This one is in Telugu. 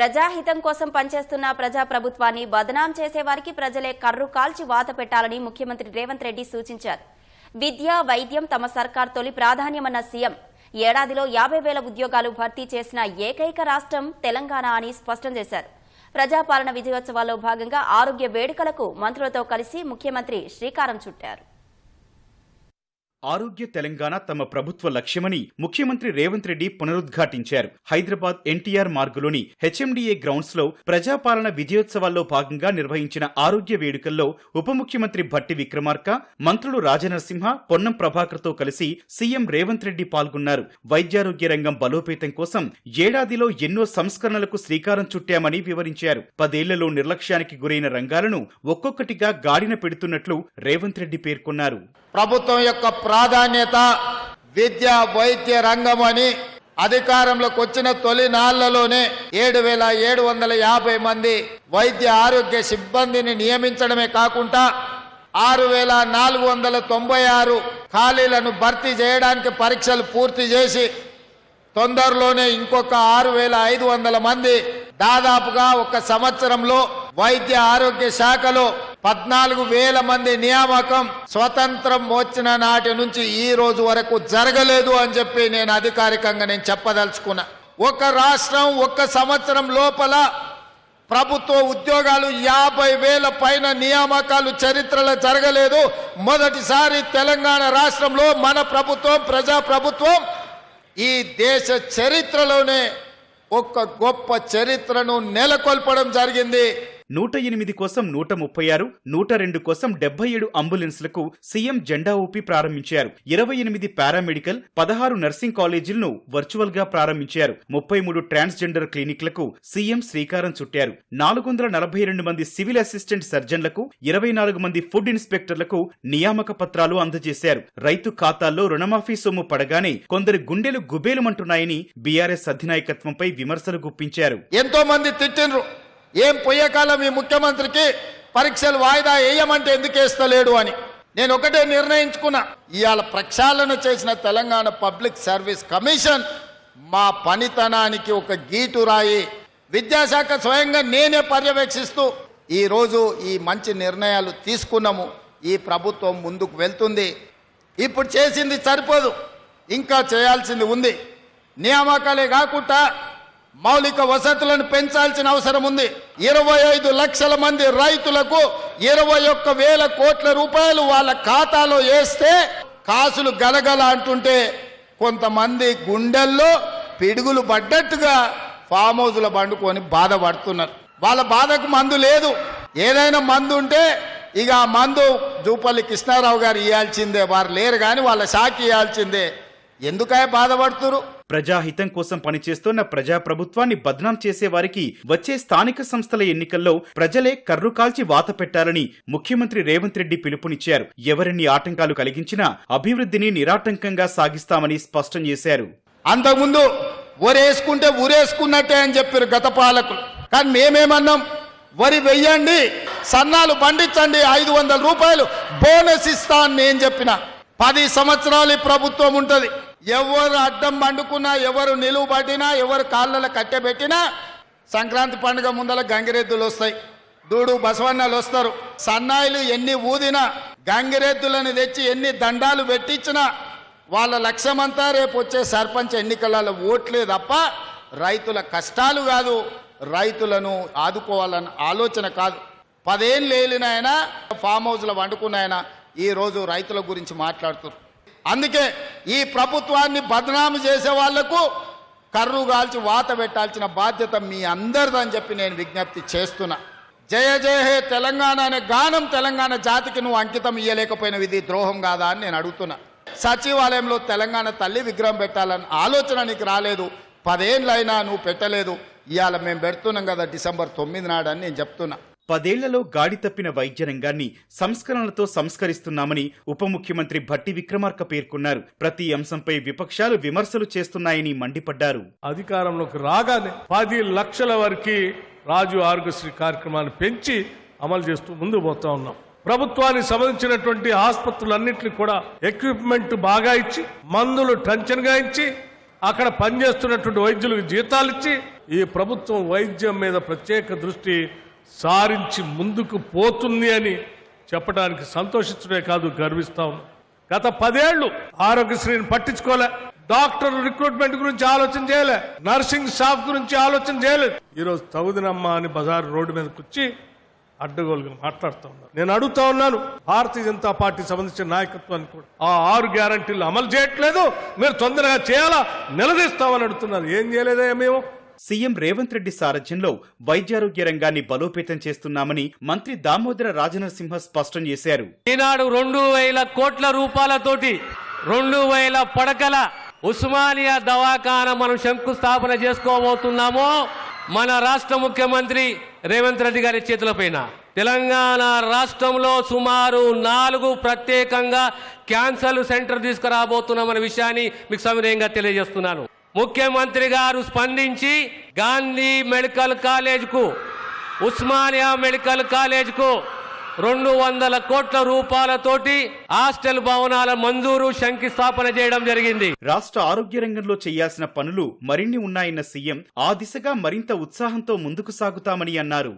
ప్రజాహితం కోసం పనిచేస్తున్న ప్రజాప్రభుత్వాన్ని బదనాం చేసే వారికి ప్రజలే కర్రు కాల్చి వాత పెట్టాలని ముఖ్యమంత్రి రేవంత్ రెడ్డి సూచించారు. విద్య, వైద్యం తమ సర్కార్ తొలి ప్రాధాన్యమన్న సీఎం ఏడాదిలో 50,000 ఉద్యోగాలు భర్తీ చేసిన ఏకైక రాష్ట్రం తెలంగాణ అని స్పష్టం చేశారు. ప్రజాపాలన విజయోత్సవాల్లో భాగంగా ఆరోగ్య వేడుకలకు మంత్రులతో కలిసి ముఖ్యమంత్రి శ్రీకారం చుట్టారు. ఆరోగ్య తెలంగాణ తమ ప్రభుత్వ లక్ష్యమని ముఖ్యమంత్రి రేవంత్ రెడ్డి పునరుద్ఘాటించారు. హైదరాబాద్ ఎన్టీఆర్ మార్గులోని హెచ్ఎండిఏ గ్రౌండ్స్ లో ప్రజాపాలన విజయోత్సవాల్లో భాగంగా నిర్వహించిన ఆరోగ్య వేడుకల్లో ఉప ముఖ్యమంత్రి భట్టి విక్రమార్క, మంత్రులు రాజనరసింహ, పొన్నం ప్రభాకర్ తో కలిసి సీఎం రేవంత్ రెడ్డి పాల్గొన్నారు. వైద్యారోగ్య రంగం బలోపేతం కోసం ఏడాదిలో ఎన్నో సంస్కరణలకు శ్రీకారం చుట్టామని వివరించారు. 10 ఏళ్లలో నిర్లక్ష్యానికి గురైన రంగాలను ఒక్కొక్కటిగా గాడిన పెడుతున్నట్లు రేవంత్ రెడ్డి పేర్కొన్నారు. ప్రభుత్వం యొక్క ప్రాధాన్యత విద్య, వైద్య రంగం అని అధికారంలోకి వచ్చిన తొలి నాళ్లలోనే 7,750 మంది వైద్య ఆరోగ్య సిబ్బందిని నియమించడమే కాకుండా 6,496 ఖాళీలను భర్తీ చేయడానికి పరీక్షలు పూర్తి చేసి తొందరలోనే ఇంకొక 6,500 మంది దాదాపుగా ఒక సంవత్సరంలో వైద్య ఆరోగ్య శాఖలో 14,000 మంది నియామకం స్వతంత్రం వచ్చిన నాటి నుంచి ఈ రోజు వరకు జరగలేదు అని చెప్పి నేను అధికారికంగా చెప్పదలుచుకున్నా. ఒక రాష్ట్రం ఒక సంవత్సరం లోపల ప్రభుత్వ ఉద్యోగాలు 50,000 పైన నియామకాలు చరిత్రలో జరగలేదు. మొదటిసారి తెలంగాణ రాష్ట్రంలో మన ప్రభుత్వం, ప్రజాప్రభుత్వం ఈ దేశ చరిత్రలోనే ఒక గొప్ప చరిత్రను నెలకొల్పడం జరిగింది. 108 కోసం 136, 102 కోసం 77 అంబులెన్స్లకు సీఎం జెండా ఊపి ప్రారంభించారు. 28 పారామెడికల్, 16 నర్సింగ్ కాలేజీలను వర్చువల్ గా ప్రారంభించారు. 33 ట్రాన్స్జెండర్ క్లినిక్లకు సీఎం శ్రీకారం చుట్టారు. 442 మంది సివిల్ అసిస్టెంట్ సర్జన్లకు, 24 మంది ఫుడ్ ఇన్స్పెక్టర్లకు నియామక పత్రాలు అందజేశారు. రైతు ఖాతాల్లో రుణమాఫీ సొమ్ము పడగానే కొందరి గుండెలు గుబేలుమంటున్నాయని బీఆర్ఎస్ అధినాయకత్వంపై విమర్శలు గుప్పించారు. ఎంతో మంది తిట్టిండ్రు, ఏం పోయేకాలం ఈ ముఖ్యమంత్రికి పరీక్షలు వాయిదా వేయమంటే ఎందుకు వేస్తలేడు అని. నేను ఒకటే నిర్ణయించుకున్నా, ఇవాళ ప్రక్షాళన చేసిన తెలంగాణ పబ్లిక్ సర్వీస్ కమిషన్ మా పనితనానికి ఒక గీటురాయి. విద్యాశాఖ స్వయంగా నేనే పర్యవేక్షిస్తూ ఈరోజు ఈ మంచి నిర్ణయాలు తీసుకున్నాము. ఈ ప్రభుత్వం ముందుకు వెళ్తుంది. ఇప్పుడు చేసింది సరిపోదు, ఇంకా చేయాల్సింది ఉంది. నియామకాలే కాకుండా మౌలిక వసతులను పెంచాల్సిన అవసరం ఉంది. 25 లక్షల మంది రైతులకు 21,000 కోట్ల రూపాయలు వాళ్ళ ఖాతాలో వేస్తే కాసులు గలగల అంటుంటే కొంతమంది గుండెల్లో పిడుగులు పడ్డట్టుగా ఫామ్ హౌస్లో పండుకొని బాధపడుతున్నారు. వాళ్ళ బాధకు మందు లేదు. ఏదైనా మందు ఉంటే ఇక ఆ మందు జూపల్లి కృష్ణారావు గారు ఇవ్వాల్సిందే, వారు లేరు కానీ వాళ్ళ శాఖ ఇవ్వాల్సిందే. ఎందుకై బాధపడుతురు? ప్రజాహితం కోసం పనిచేస్తున్న ప్రజాప్రభుత్వాన్ని బద్నాం చేసే వారికి వచ్చే స్థానిక సంస్థల ఎన్నికల్లో ప్రజలే కర్రు కాల్చి వాత పెట్టాలని ముఖ్యమంత్రి రేవంత్ రెడ్డి పిలుపునిచ్చారు. ఎవరిన్ని ఆటంకాలు కలిగించినా అభివృద్ధిని నిరాటంకంగా సాగిస్తామని స్పష్టం చేశారు. అంతకుముందు వరేసుకుంటే ఊరేసుకున్నట్టే అని చెప్పారు గత పాలకులు. కానీ మేమేమన్నాం, వరి వెయ్యండి, సన్నాలు పండించండి, 500 రూపాయలు బోనస్ ఇస్తా అని నేను చెప్పిన. 10 సంవత్సరాలు ఈ ప్రభుత్వం ఉంటుంది. ఎవరు అడ్డం పండుకున్నా, ఎవరు నిలువు పట్టినా, ఎవరు కాళ్ళలో కట్టెబెట్టినా సంక్రాంతి పండుగ ముందల గంగిరెద్దులు వస్తాయి, దూడు బసవన్నలు వస్తారు. సన్నాయిలు ఎన్ని ఊదినా, గంగిరెద్దులను తెచ్చి ఎన్ని దండాలు పెట్టించినా వాళ్ళ లక్ష్యమంతా రేపు వచ్చే సర్పంచ్ ఎన్నికలలో ఓట్లే తప్ప రైతుల కష్టాలు కాదు, రైతులను ఆదుకోవాలన్న ఆలోచన కాదు. 10 ఏళ్ళు లేలిన ఆయన ఫామ్ హౌస్లో వండుకున్న ఆయన ఈరోజు రైతుల గురించి మాట్లాడుతున్నారు. అందుకే ఈ ప్రభుత్వాన్ని బదనాము చేసే వాళ్లకు కర్రు కాల్చి వాత పెట్టాల్సిన బాధ్యత మీ అందరిదని చెప్పి నేను విజ్ఞప్తి చేస్తున్నా. జయ జయ హే తెలంగాణ అనే గానం తెలంగాణ జాతికి నువ్వు అంకితం ఇయ్యలేకపోయినవి, ఇది ద్రోహం కాదా అని నేను అడుగుతున్నా. సచివాలయంలో తెలంగాణ తల్లి విగ్రహం పెట్టాలని ఆలోచన నీకు రాలేదు, 10 ఏళ్ళైనా నువ్వు పెట్టలేదు. ఇవాళ మేము పెడుతున్నాం కదా December 9 నాడు అని నేను చెప్తున్నా. 10 ఏళ్లలో గాడి తప్పిన వైద్య రంగాన్ని సంస్కరణలతో సంస్కరిస్తున్నామని ఉప ముఖ్యమంత్రి భట్టి విక్రమార్క పేర్కొన్నారు. ప్రతి అంశంపై విపక్షాలు విమర్శలు చేస్తున్నాయని మండిపడ్డారు. అధికారంలోకి రాగానే 10 లక్షల వరకు రాజు ఆరోగ్యశ్రీ కార్యక్రమాన్ని పెంచి అమలు చేస్తూ ముందుకు పోతా ఉన్నాం. ప్రభుత్వానికి సంబంధించినటువంటి ఆసుపత్రులన్నింటినీ కూడా ఎక్విప్మెంట్ బాగా ఇచ్చి, మందులు టెన్షన్గా ఇచ్చి, అక్కడ పనిచేస్తున్నటువంటి వైద్యులకు జీతాలు ఇచ్చి ఈ ప్రభుత్వం వైద్యం మీద ప్రత్యేక దృష్టి సారించి ముందుకు పోతుంది అని చెప్పడానికి సంతోషించడే కాదు, గర్విస్తా ఉన్నాం. గత 10 ఏళ్లు ఆరోగ్యశ్రీని పట్టించుకోలే, డాక్టర్ రిక్రూట్మెంట్ గురించి ఆలోచన చేయలే, నర్సింగ్ స్టాఫ్ గురించి ఆలోచన చేయలేదు. ఈరోజు తగుదినమ్మా అని బజార్ రోడ్డు మీదకి వచ్చి అడ్డగోలుగా మాట్లాడుతూ ఉన్నారు. నేను అడుగుతా ఉన్నాను, భారతీయ జనతా పార్టీ సంబంధించిన నాయకత్వాన్ని కూడా ఆ 6 గ్యారంటీలు అమలు చేయట్లేదు, మీరు తొందరగా చేయాలా, నిలదీస్తామని అడుగుతున్నారు. ఏం చేయలేదా మేము? సీఎం రేవంత్ రెడ్డి సారథ్యంలో వైద్యారోగ్య రంగాన్ని బలోపేతం చేస్తున్నామని మంత్రి దామోదర రాజనరసింహ స్పష్టం చేశారు. ఈనాడు 2,000 కోట్ల రూపాయలతోటి 2,000 పడకల ఉస్మానియా దవాఖానా మనం శంకుస్థాపన చేసుకోబోతున్నాము. మన రాష్ట్ర ముఖ్యమంత్రి రేవంత్ రెడ్డి గారి చేతులపైన తెలంగాణ రాష్ట్రంలో సుమారు 4 ప్రత్యేకంగా క్యాన్సర్ సెంటర్ తీసుకురాబోతున్నామన్న విషయాన్ని మీకు సవినయంగా తెలియజేస్తున్నాను. ముఖ్యమంత్రి గారు స్పందించి గాంధీ మెడికల్ కాలేజ్కు, ఉస్మానియా మెడికల్ కాలేజ్కు 200 కోట్ల రూపాయలతోటి హాస్టల్ భవనాల మంజూరు, శంకుస్థాపన చేయడం జరిగింది. రాష్ట్ర ఆరోగ్య రంగంలో చేయాల్సిన పనులు మరిన్ని ఉన్నాయన్న సీఎం ఆ దిశగా మరింత ఉత్సాహంతో ముందుకు సాగుతామని అన్నారు.